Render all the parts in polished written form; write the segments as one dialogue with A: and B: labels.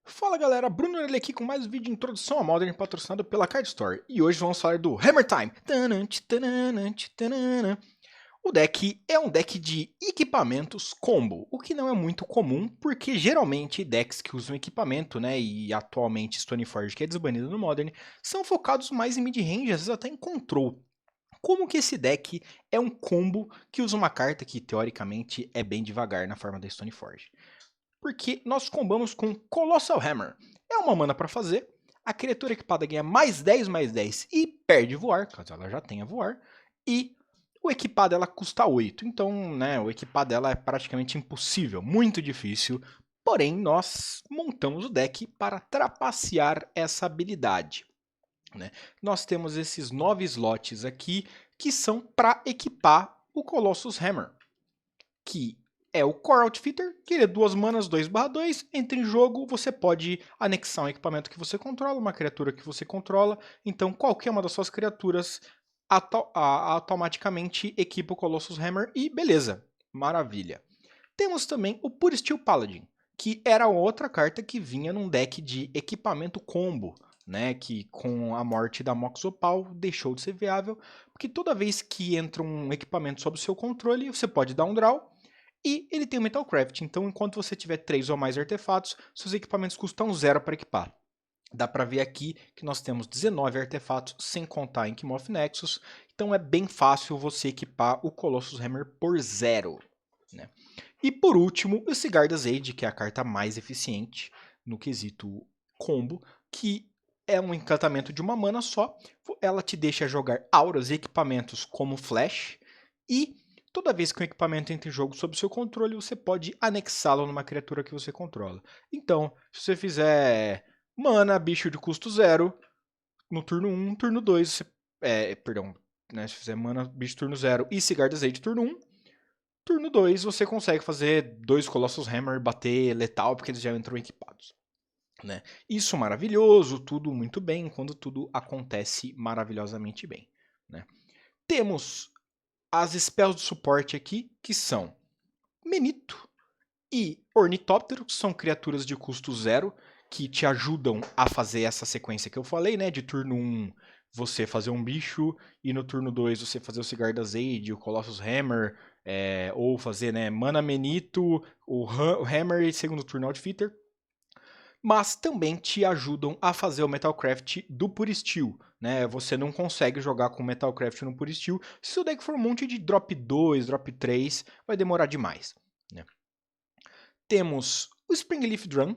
A: Fala galera, Bruno ele aqui com mais um vídeo de introdução a Modern patrocinado pela Card Store. E hoje vamos falar do Hammer Time. O deck é um deck de equipamentos combo, o que não é muito comum, porque geralmente decks que usam equipamento, né, e atualmente Stoneforge que é desbanido no Modern, são focados mais em mid-range, às vezes até em control. Como que esse deck é um combo que usa uma carta que teoricamente é bem devagar na forma da Stoneforge? Porque nós combamos com Colossal Hammer. É uma mana para fazer, a criatura equipada ganha mais 10 e perde voar, caso ela já tenha voar, e o equipado ela custa 8, então né, o equipado ela é praticamente impossível, muito difícil, porém nós montamos o deck para trapacear essa habilidade. Né? Nós temos esses 9 slots aqui que são para equipar o Colossus Hammer, que é o Core Outfitter, que ele é 2 manas, 2/2. Entra em jogo, você pode anexar um equipamento que você controla, uma criatura que você controla. Então, qualquer uma das suas criaturas automaticamente equipa o Colossus Hammer e beleza, maravilha. Temos também o Pure Steel Paladin, que era outra carta que vinha num deck de equipamento combo, né, que com a morte da Mox Opal deixou de ser viável, porque toda vez que entra um equipamento sob o seu controle, você pode dar um draw, e ele tem o Metalcraft, então enquanto você tiver 3 ou mais artefatos, seus equipamentos custam 0 para equipar. Dá para ver aqui que nós temos 19 artefatos, sem contar Ink Moth Nexus, então é bem fácil você equipar o Colossus Hammer por 0. Né? E por último, o Sigarda's Age, que é a carta mais eficiente no quesito combo, que é um encantamento de uma mana só, ela te deixa jogar auras e equipamentos como Flash, e toda vez que um equipamento entra em jogo sob seu controle, você pode anexá-lo numa criatura que você controla. Então, se você fizer mana, bicho de custo 0, no turno 1, turno 2, você, perdão, né, se fizer mana, bicho turno 0 e Sigarda's Age turno 1, turno 2 você consegue fazer 2 Colossus Hammer bater letal, porque eles já entram equipados. Né? Isso maravilhoso, tudo muito bem, quando tudo acontece maravilhosamente bem. Né? Temos as spells de suporte aqui, que são Menito e Ornitóptero, que são criaturas de custo 0, que te ajudam a fazer essa sequência que eu falei, né? De turno 1 você fazer um bicho, e no turno 2 você fazer o Sigarda's Age, o Colossus Hammer, ou fazer né, Mana Menito, o Hammer e segundo turno Outfitter. Mas também te ajudam a fazer o Metalcraft do Pure Steel. Né? Você não consegue jogar com Metalcraft no Pure Steel. Se o deck for um monte de drop 2, drop 3, vai demorar demais. Né? Temos o Springleaf Drum.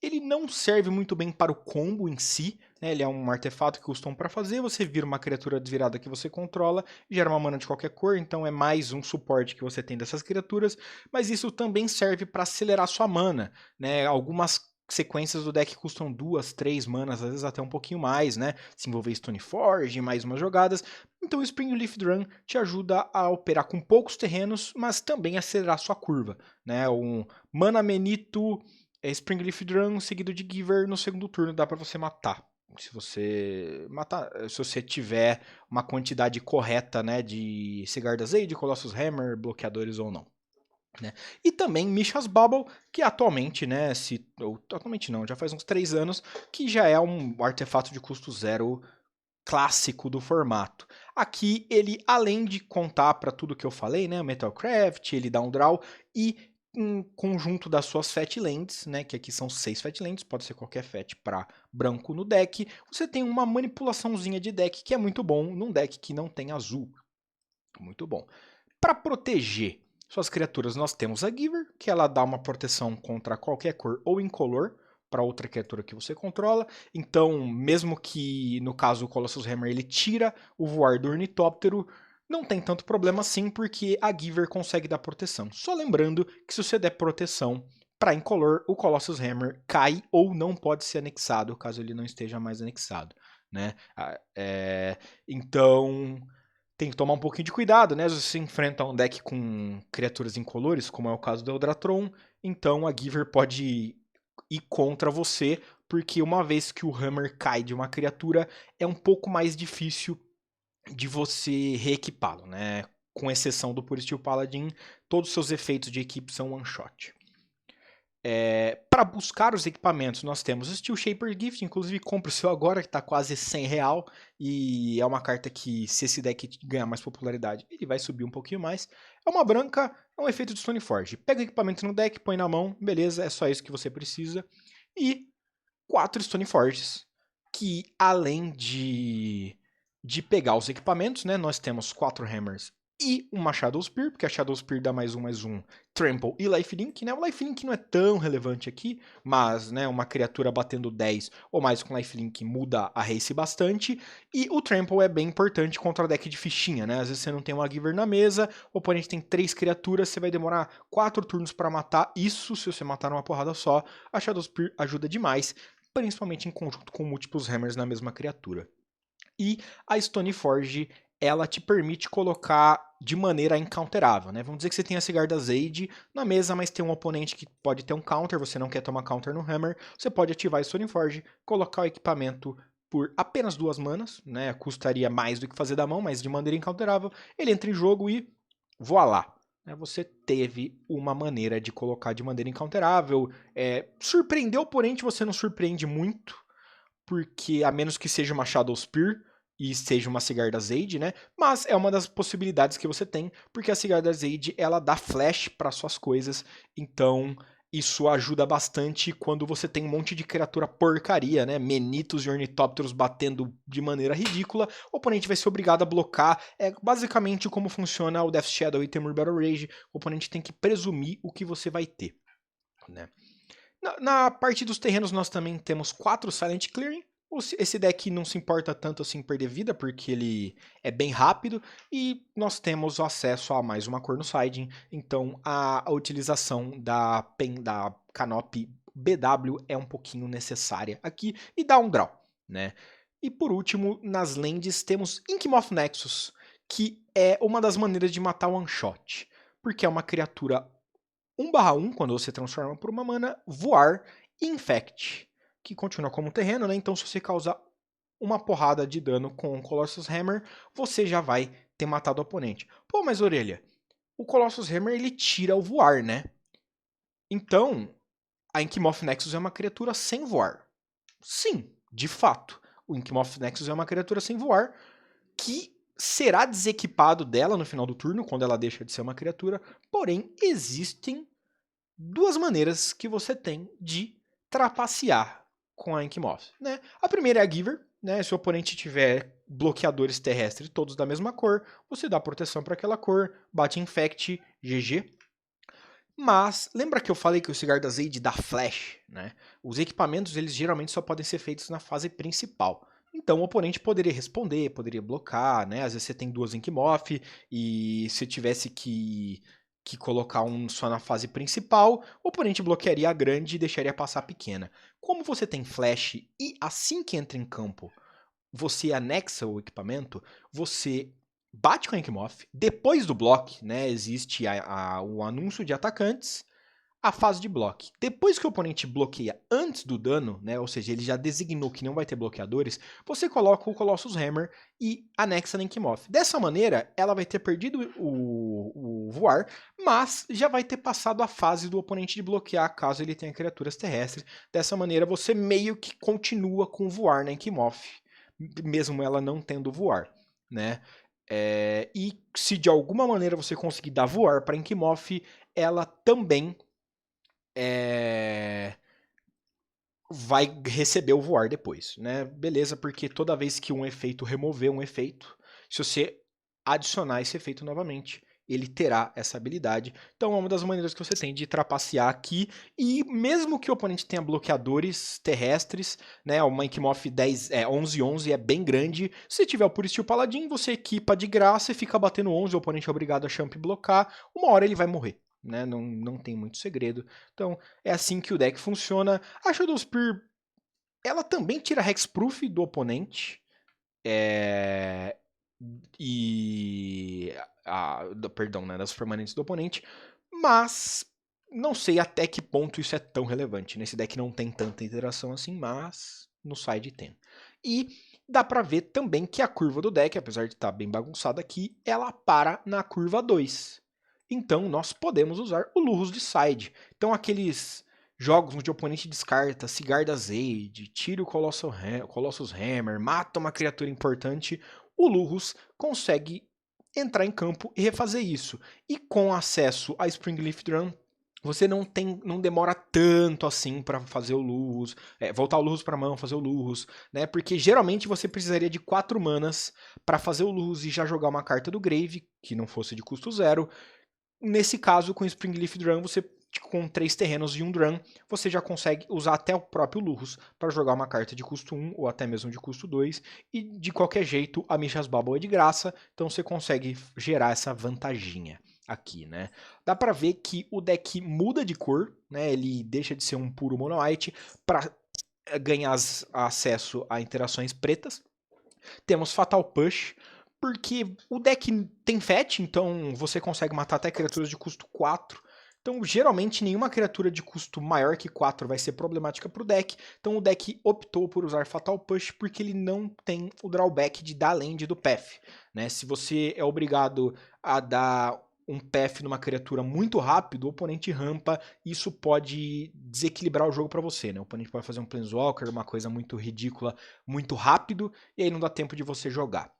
A: Ele não serve muito bem para o combo em si, né? Ele é um artefato que custa 1 para fazer, você vira uma criatura desvirada que você controla, gera uma mana de qualquer cor, então é mais um suporte que você tem dessas criaturas, mas isso também serve para acelerar sua mana, né? Algumas sequências do deck custam 2, 3 manas, às vezes até um pouquinho mais, né? Se envolver Stoneforge, mais umas jogadas. Então o Springleaf Drum te ajuda a operar com poucos terrenos, mas também acelerar sua curva, né? Um Mana Menito Springleaf Drum seguido de Giver no segundo turno dá para você matar. Se você tiver uma quantidade correta, né, de Sigarda's Age, Colossus Hammer, bloqueadores ou não. Né? E também Mishra's Bubble, que atualmente, né, atualmente não, já faz uns 3 anos, que já é um artefato de custo 0 clássico do formato. Aqui ele, além de contar para tudo que eu falei, né, Metalcraft, ele dá um draw e um conjunto das suas Fat Lands, né, que aqui são 6 Fat Lands, pode ser qualquer Fat para branco no deck, você tem uma manipulaçãozinha de deck que é muito bom num deck que não tem azul. Muito bom. Para proteger suas criaturas, nós temos a Giver, que ela dá uma proteção contra qualquer cor ou incolor para outra criatura que você controla. Então, mesmo que no caso o Colossus Hammer ele tira o voar do Ornitóptero, não tem tanto problema assim, porque a Giver consegue dar proteção. Só lembrando que se você der proteção para incolor, o Colossus Hammer cai ou não pode ser anexado, caso ele não esteja mais anexado. Né? Então, tem que tomar um pouquinho de cuidado, né? Se você enfrenta um deck com criaturas incolores, como é o caso do Eldratron, então a Giver pode ir contra você, porque uma vez que o Hammer cai de uma criatura, é um pouco mais difícil de você reequipá-lo, né? Com exceção do Pure Steel Paladin, todos os seus efeitos de equipe são one shot. Para buscar os equipamentos, nós temos o Steel Shaper Gift, inclusive compre o seu agora, que está quase R$100, e é uma carta que, se esse deck ganhar mais popularidade, ele vai subir um pouquinho mais. É uma branca, é um efeito de Stoneforge. Pega o equipamento no deck, põe na mão, beleza, é só isso que você precisa. E 4 Stoneforges, que além de pegar os equipamentos, né, nós temos 4 Hammers e uma Shadow Spear, porque a Shadow Spear dá +1/+1, Trample e Lifelink, né? O Lifelink não é tão relevante aqui, mas, né, uma criatura batendo 10 ou mais com Lifelink muda a race bastante, e o Trample é bem importante contra deck de fichinha, né? Às vezes você não tem uma Giver na mesa, o oponente tem 3 criaturas, você vai demorar 4 turnos para matar isso, se você matar numa porrada só, a Shadow Spear ajuda demais, principalmente em conjunto com múltiplos Hammers na mesma criatura. E a Stoneforge, ela te permite colocar de maneira incounterável, né? Vamos dizer que você tem a Sigarda Zade na mesa, mas tem um oponente que pode ter um counter, você não quer tomar counter no Hammer, você pode ativar a Stoneforge, colocar o equipamento por apenas 2 manas, né? Custaria mais do que fazer da mão, mas de maneira incounterável, ele entra em jogo e voilá! Você teve uma maneira de colocar de maneira incounterável. Surpreender o oponente, você não surpreende muito, porque a menos que seja uma Shadow Spear e seja uma Sigarda Zade, né? Mas é uma das possibilidades que você tem, porque a Sigarda Zade, ela dá flash para suas coisas, então isso ajuda bastante quando você tem um monte de criatura porcaria, né? Menitos e Ornitópteros batendo de maneira ridícula, o oponente vai ser obrigado a blocar. É basicamente como funciona o Death Shadow e Temur Battle Rage, o oponente tem que presumir o que você vai ter, né? Na parte dos terrenos, nós também temos 4 Silent Clearing. Esse deck não se importa tanto assim em perder vida, porque ele é bem rápido. E nós temos acesso a mais uma cor no siding. Então a utilização da Canopy BW é um pouquinho necessária aqui. E dá um draw, né? E por último, nas lands temos Inkmoth Nexus, que é uma das maneiras de matar one shot. Porque é uma criatura 1/1, quando você transforma por uma mana, voar e infect, que continua como terreno, né? Então se você causar uma porrada de dano com o Colossus Hammer, você já vai ter matado o oponente. Pô, mas Orelha, o Colossus Hammer ele tira o voar, né? Então, a Inkmoth Nexus é uma criatura sem voar. Sim, de fato. O Inkmoth Nexus é uma criatura sem voar que será desequipado dela no final do turno, quando ela deixa de ser uma criatura. Porém, existem 2 maneiras que você tem de trapacear com a Inkmoth, né? A primeira é a Giver, né? Se o oponente tiver bloqueadores terrestres todos da mesma cor, você dá proteção para aquela cor, bate Infect, GG. Mas lembra que eu falei que o Sigarda Zade dá flash, né? Os equipamentos eles geralmente só podem ser feitos na fase principal. Então o oponente poderia responder, poderia blocar, né? Às vezes você tem 2 Inkmoth e se tivesse que colocar um só na fase principal, o oponente bloquearia a grande e deixaria passar a pequena. Como você tem flash e assim que entra em campo você anexa o equipamento, você bate com a Inkmoth, depois do block, né, existe o anúncio de atacantes, a fase de block. Depois que o oponente bloqueia antes do dano, né, ou seja, ele já designou que não vai ter bloqueadores, você coloca o Colossus Hammer e anexa na Inkmoth. Dessa maneira, ela vai ter perdido o voar, mas já vai ter passado a fase do oponente de bloquear caso ele tenha criaturas terrestres. Dessa maneira, você meio que continua com voar na Inkmoth, mesmo ela não tendo voar, né? E se de alguma maneira você conseguir dar voar para Inkmoth, ela também vai receber o voar depois, né? Beleza, porque toda vez que um efeito remover um efeito, se você adicionar esse efeito novamente, ele terá essa habilidade. Então é uma das maneiras que você tem de trapacear aqui, e mesmo que o oponente tenha bloqueadores terrestres, né, uma Inkmoth 11/11 é bem grande, se tiver o Pure Steel Paladin, você equipa de graça e fica batendo 11, o oponente é obrigado a champ blocar, uma hora ele vai morrer. Né? Não tem muito segredo. Então, é assim que o deck funciona. A Shadow Spear, ela também tira Hexproof do oponente. Perdão, né, das permanentes do oponente. Mas não sei até que ponto isso é tão relevante. Nesse deck não tem tanta interação assim, mas no side tem. E dá pra ver também que a curva do deck, apesar de estar bem bagunçada aqui, ela para na curva 2. Então nós podemos usar o Lurrus de side. Então aqueles jogos onde o oponente descarta Sigarda's Aid, tira o Colossus Hammer, mata uma criatura importante, o Lurrus consegue entrar em campo e refazer isso. E com acesso a Springleaf Drum, você não demora tanto assim para fazer o Lurrus, voltar o Lurrus para mão, fazer o Lurrus, né? Porque geralmente você precisaria de 4 manas para fazer o Lurrus e já jogar uma carta do Grave, que não fosse de custo 0. Nesse caso, com Springleaf Drum, você com 3 terrenos e um Drum, você já consegue usar até o próprio Lurrus para jogar uma carta de custo 1 ou até mesmo de custo 2. E de qualquer jeito, a Mishra's Bauble é de graça, então você consegue gerar essa vantaginha aqui, né? Dá para ver que o deck muda de cor, né? Ele deixa de ser um puro mono white para ganhar acesso a interações pretas. Temos Fatal Push, porque o deck tem fetch, então você consegue matar até criaturas de custo 4. Então, geralmente, nenhuma criatura de custo maior que 4 vai ser problemática para o deck. Então, o deck optou por usar Fatal Push porque ele não tem o drawback de dar land do path, né? Se você é obrigado a dar um path numa criatura muito rápido, o oponente rampa, isso pode desequilibrar o jogo para você, né? O oponente pode fazer um Planeswalker, uma coisa muito ridícula, muito rápido, e aí não dá tempo de você jogar,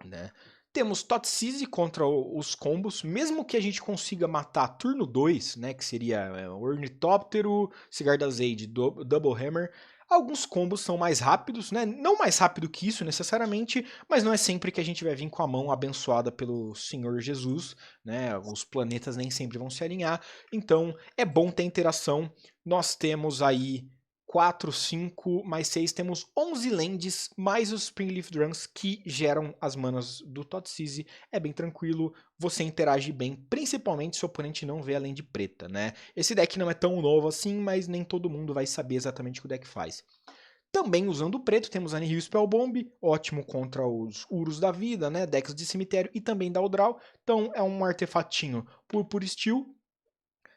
A: né? Temos Thoughtseize contra os combos, mesmo que a gente consiga matar turno 2, né, que seria o Ornitóptero, Sigarda's Aid, Double Hammer, alguns combos são mais rápidos, né? Não mais rápido que isso necessariamente, mas não é sempre que a gente vai vir com a mão abençoada pelo Senhor Jesus, né? Os planetas nem sempre vão se alinhar, então é bom ter interação. Nós temos aí 4, 5, mais 6, temos 11 lands, mais os Springleaf Drums que geram as manas do Thoughtseize. É bem tranquilo, você interage bem, principalmente se o oponente não vê a land preta, né? Esse deck não é tão novo assim, mas nem todo mundo vai saber exatamente o que o deck faz. Também usando o preto, temos Anihil Spellbomb, ótimo contra os Urus da vida, né? Decks de cemitério e também dá o draw. Então é um artefatinho por Steel.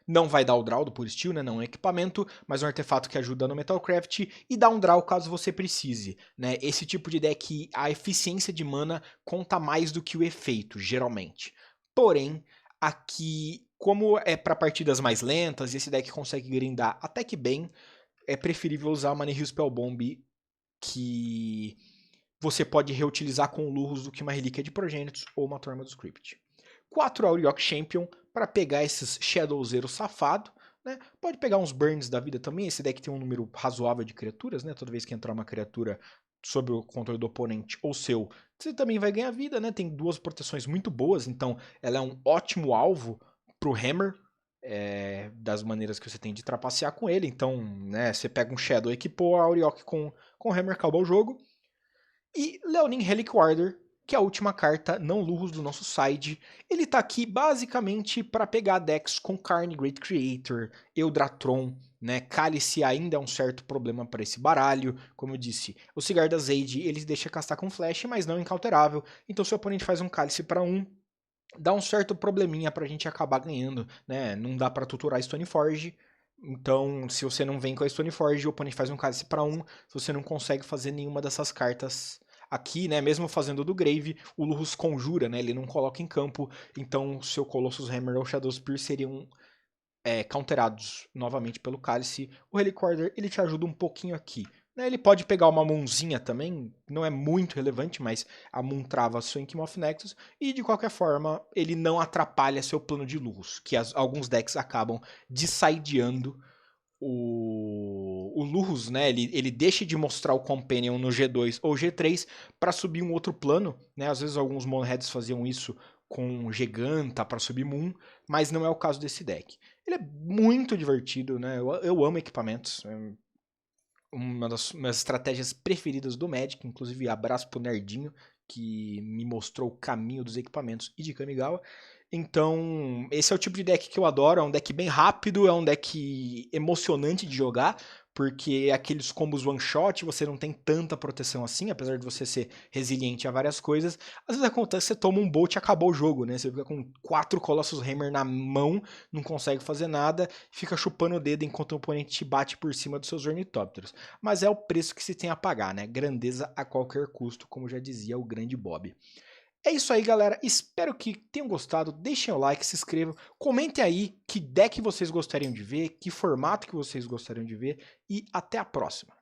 A: Não vai dar o draw do Pure Steel, né? Não é um equipamento, mas um artefato que ajuda no Metalcraft e dá um draw caso você precise, né? Esse tipo de deck, a eficiência de mana conta mais do que o efeito, geralmente. Porém, aqui, como é para partidas mais lentas e esse deck consegue grindar até que bem, é preferível usar uma Nihil Spellbomb que você pode reutilizar com Lurrus do que uma Relíquia de Progenitus ou uma Torma do Script. 4 Auriok Champion para pegar esses Shadowzero safado, né? Pode pegar uns Burns da vida também, esse deck tem um número razoável de criaturas, né? Toda vez que entrar uma criatura sob o controle do oponente ou seu, você também vai ganhar vida, né? Tem 2 proteções muito boas, então ela é um ótimo alvo pro Hammer, das maneiras que você tem de trapacear com ele. Então, né, você pega um Shadow, equipou a Auriok com Hammer, acabou o jogo. E Leonin Relic Warder, que é a última carta não Lurrus do nosso side. Ele tá aqui basicamente para pegar decks com Karn Great Creator, Eudratron, né? Cálice ainda é um certo problema para esse baralho. Como eu disse, o Sigarda's Aid ele deixa castar com flash, mas não incalterável. Então se o oponente faz um Cálice para 1, dá um certo probleminha pra gente acabar ganhando, né? Não dá pra tutorar Stoneforge. Então, se você não vem com a Stoneforge, o oponente faz um cálice para 1, se você não consegue fazer nenhuma dessas cartas aqui, né? Mesmo fazendo do Grave, o Lurrus conjura, né? Ele não coloca em campo, então o seu Colossus Hammer ou Shadowspear seriam counterados novamente pelo cálice. O Relic Warder, ele te ajuda um pouquinho aqui. Né? Ele pode pegar uma Moonzinha também, não é muito relevante, mas a Moon trava seu Inky of Nexus, e de qualquer forma, ele não atrapalha seu plano de Lurrus, que alguns decks acabam desideando o Lurrus, né? Ele deixa de mostrar o Companion no G2 ou G3 para subir um outro plano, né? Às vezes alguns Monoheads faziam isso com Giganta para subir Moon, mas não é o caso desse deck. Ele é muito divertido, né? Eu amo equipamentos. É uma das minhas estratégias preferidas do Magic, inclusive abraço pro Nerdinho, que me mostrou o caminho dos equipamentos e de Kamigawa. Então, esse é o tipo de deck que eu adoro, é um deck bem rápido, é um deck emocionante de jogar, porque aqueles combos one shot, você não tem tanta proteção assim, apesar de você ser resiliente a várias coisas. Às vezes acontece que você toma um bolt e acabou o jogo, né? Você fica com 4 Colossus Hammer na mão, não consegue fazer nada, fica chupando o dedo enquanto o oponente te bate por cima dos seus ornitópteros. Mas é o preço que se tem a pagar, né? Grandeza a qualquer custo, como já dizia o grande Bob. É isso aí, galera. Espero que tenham gostado. Deixem o like, se inscrevam. Comentem aí que deck vocês gostariam de ver, que formato que vocês gostariam de ver. E até a próxima.